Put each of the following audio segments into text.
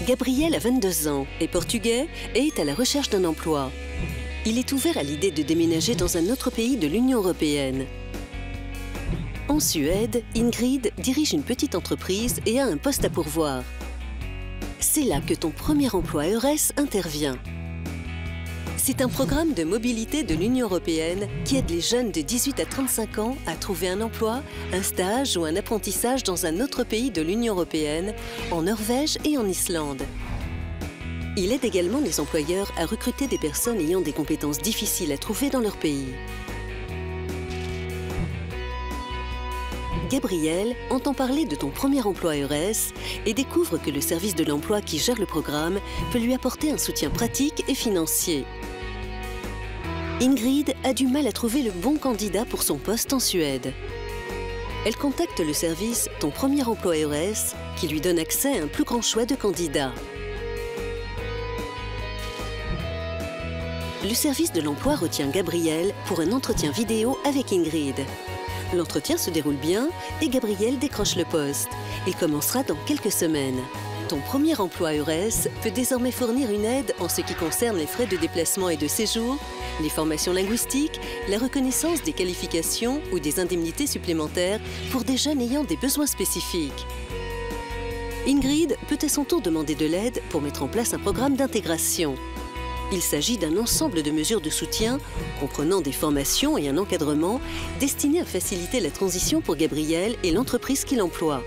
Gabriel a 22 ans, est portugais et est à la recherche d'un emploi. Il est ouvert à l'idée de déménager dans un autre pays de l'Union européenne. En Suède, Ingrid dirige une petite entreprise et a un poste à pourvoir. C'est là que ton premier emploi EURES intervient. C'est un programme de mobilité de l'Union européenne qui aide les jeunes de 18 à 35 ans à trouver un emploi, un stage ou un apprentissage dans un autre pays de l'Union européenne, en Norvège et en Islande. Il aide également les employeurs à recruter des personnes ayant des compétences difficiles à trouver dans leur pays. Gabriel entend parler de ton premier emploi EURES et découvre que le service de l'emploi qui gère le programme peut lui apporter un soutien pratique et financier. Ingrid a du mal à trouver le bon candidat pour son poste en Suède. Elle contacte le service Ton premier emploi EURES qui lui donne accès à un plus grand choix de candidats. Le service de l'emploi retient Gabriel pour un entretien vidéo avec Ingrid. L'entretien se déroule bien et Gabriel décroche le poste. Il commencera dans quelques semaines. Ton premier emploi EURES peut désormais fournir une aide en ce qui concerne les frais de déplacement et de séjour, les formations linguistiques, la reconnaissance des qualifications ou des indemnités supplémentaires pour des jeunes ayant des besoins spécifiques. Ingrid peut à son tour demander de l'aide pour mettre en place un programme d'intégration. Il s'agit d'un ensemble de mesures de soutien, comprenant des formations et un encadrement, destinés à faciliter la transition pour Gabriel et l'entreprise qui l'emploie.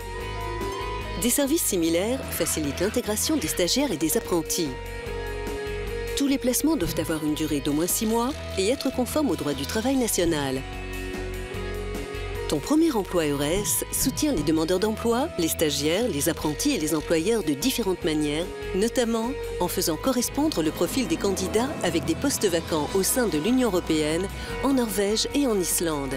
Des services similaires facilitent l'intégration des stagiaires et des apprentis. Tous les placements doivent avoir une durée d'au moins 6 mois et être conformes au droit du travail national. Ton premier emploi EURES soutient les demandeurs d'emploi, les stagiaires, les apprentis et les employeurs de différentes manières, notamment en faisant correspondre le profil des candidats avec des postes vacants au sein de l'Union européenne, en Norvège et en Islande.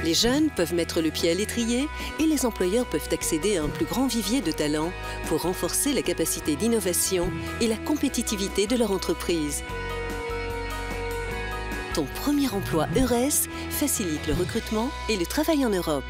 Les jeunes peuvent mettre le pied à l'étrier et les employeurs peuvent accéder à un plus grand vivier de talents pour renforcer la capacité d'innovation et la compétitivité de leur entreprise. Ton premier emploi EURES facilite le recrutement et le travail en Europe.